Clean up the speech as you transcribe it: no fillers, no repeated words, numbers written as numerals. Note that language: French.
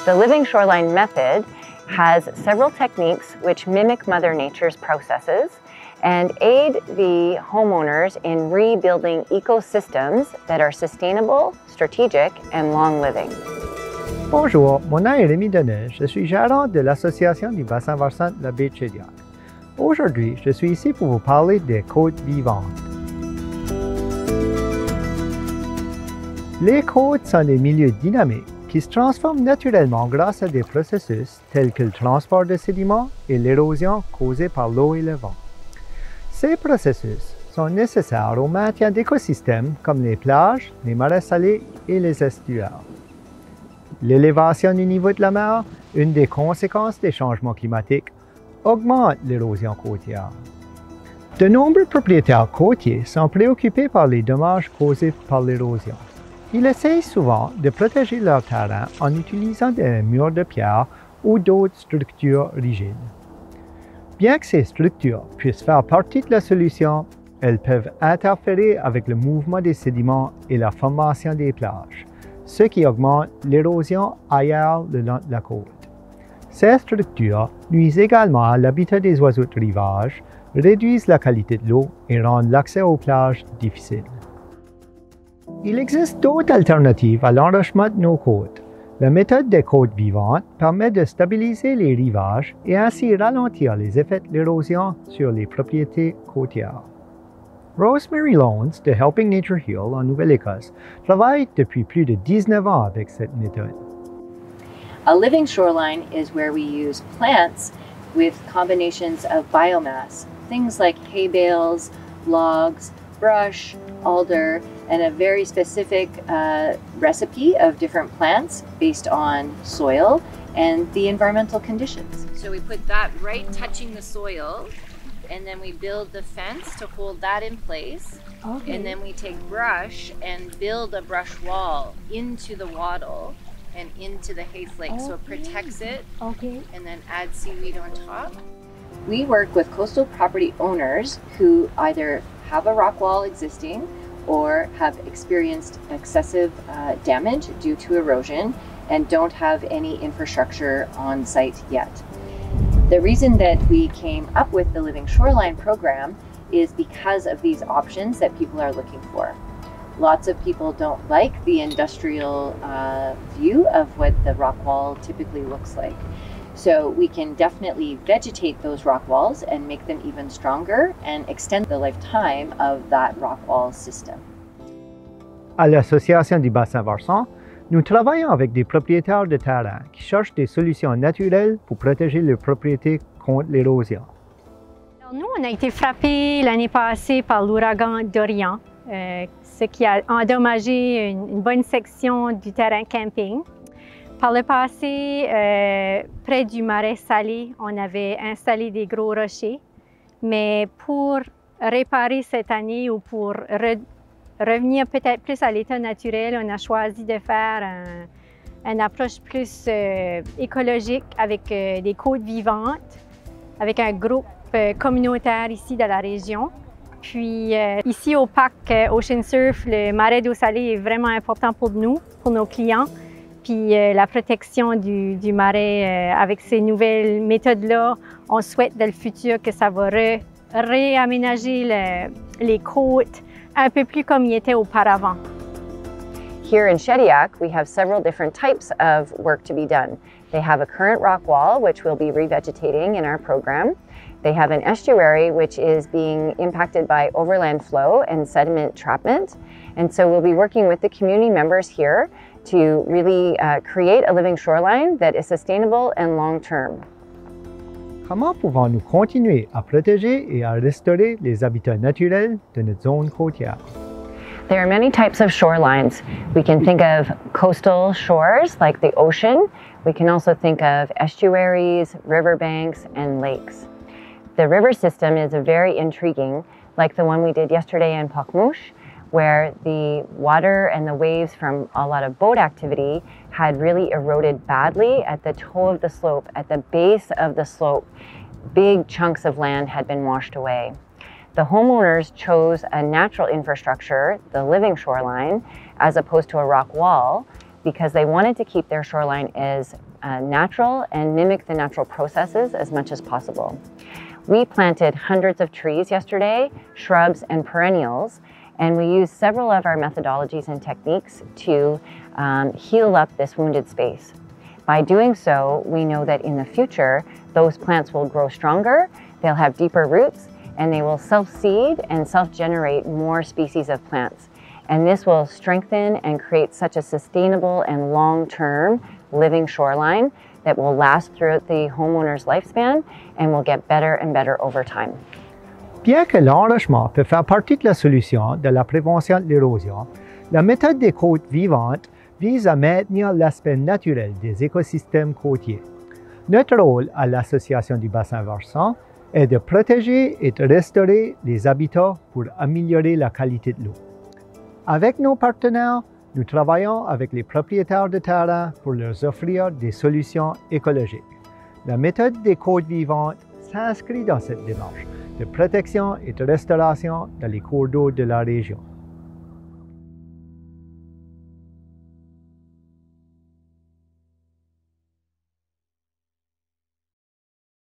The living shoreline method has several techniques which mimic Mother Nature's processes and aid the homeowners in rebuilding ecosystems that are sustainable, strategic, and long-living. Bonjour, mon nom est Rémi Denet. Je suis gérant de l'Association du bassin versant de la baie de Shediac. Aujourd'hui, je suis ici pour vous parler des côtes vivantes. Les côtes sont des milieux dynamiques qui se transforment naturellement grâce à des processus tels que le transport de sédiments et l'érosion causée par l'eau et le vent. Ces processus sont nécessaires au maintien d'écosystèmes comme les plages, les marais salés et les estuaires. L'élévation du niveau de la mer, une des conséquences des changements climatiques, augmente l'érosion côtière. De nombreux propriétaires côtiers sont préoccupés par les dommages causés par l'érosion. Ils essayent souvent de protéger leur terrain en utilisant des murs de pierre ou d'autres structures rigides. Bien que ces structures puissent faire partie de la solution, elles peuvent interférer avec le mouvement des sédiments et la formation des plages, ce qui augmente l'érosion ailleurs le long de la côte. Ces structures nuisent également à l'habitat des oiseaux de rivage, réduisent la qualité de l'eau et rendent l'accès aux plages difficile. Il existe d'autres alternatives à l'enrochement de nos côtes. La méthode des côtes vivantes permet de stabiliser les rivages et ainsi ralentir les effets de l'érosion sur les propriétés côtières. Rosemary Lowndes de Helping Nature Heal en Nouvelle-Écosse travaille depuis plus de 19 ans avec cette méthode. A living shoreline is where we use plants with combinations of biomass, things like hay bales, logs, brush, alder, and a very specific recipe of different plants based on soil and the environmental conditions. So we put that right touching the soil, and then we build the fence to hold that in place. Okay. And then we take brush and build a brush wall into the wattle and into the hay flake. Okay. So it protects it, okay. And then add seaweed on top. We work with coastal property owners who either have a rock wall existing or have experienced excessive damage due to erosion and don't have any infrastructure on site yet. The reason that we came up with the Living Shoreline program is because of these options that people are looking for. Lots of people don't like the industrial view of what the rock wall typically looks like. So we can definitely vegetate those rock walls and make them even stronger and extend the lifetime of that rock wall system. À l'Association du bassin versant, nous travaillons avec des propriétaires de terrain qui cherchent des solutions naturelles pour protéger leurs propriétés contre l'érosion. Nous, on a été frappés l'année passée par l'ouragan Dorian, ce qui a endommagé une bonne section du terrain camping. Par le passé, près du marais salé, on avait installé des gros rochers, mais pour réparer cette année ou pour revenir peut-être plus à l'état naturel, on a choisi de faire une approche plus écologique avec des côtes vivantes, avec un groupe communautaire ici de la région. Puis ici au parc Ocean Surf, le marais d'eau salée est vraiment important pour nous, pour nos clients. Puis la protection du marais avec ces nouvelles méthodes-là, on souhaite dans le futur que ça va réaménager les côtes un peu plus comme il était auparavant. Here in Shediac, we have several different types of work to be done. They have a current rock wall, which we'll be revegetating in our program. They have an estuary, which is being impacted by overland flow and sediment entrapment. And so we'll be working with the community members here to really create a living shoreline that is sustainable and long-term. Comment pouvons-nous continuer à protéger et à restaurer les habitats naturels de notre zone côtière? There are many types of shorelines. We can think of coastal shores like the ocean. We can also think of estuaries, riverbanks, and lakes. The river system is very intriguing, like the one we did yesterday in Pokemouche, where the water and the waves from a lot of boat activity had really eroded badly at the toe of the slope. At the base of the slope, big chunks of land had been washed away. The homeowners chose a natural infrastructure, the living shoreline, as opposed to a rock wall, because they wanted to keep their shoreline as natural and mimic the natural processes as much as possible. We planted hundreds of trees yesterday, shrubs and perennials, and we used several of our methodologies and techniques to heal up this wounded space. By doing so, we know that in the future, those plants will grow stronger, they'll have deeper roots, and they will self-seed and self-generate more species of plants. And this will strengthen and create such a sustainable and long-term living shoreline that will last throughout the homeowner's lifespan and will get better and better over time. Bien que l'enrochement peut faire partie de la solution de la prévention de l'érosion, la méthode des côtes vivantes vise à maintenir l'aspect naturel des écosystèmes côtiers. Notre rôle à l'Association du bassin versant est de protéger et de restaurer les habitats pour améliorer la qualité de l'eau. Avec nos partenaires, nous travaillons avec les propriétaires de terrain pour leur offrir des solutions écologiques. La méthode des côtes vivantes s'inscrit dans cette démarche de protection et de restauration dans les cours d'eau de la région.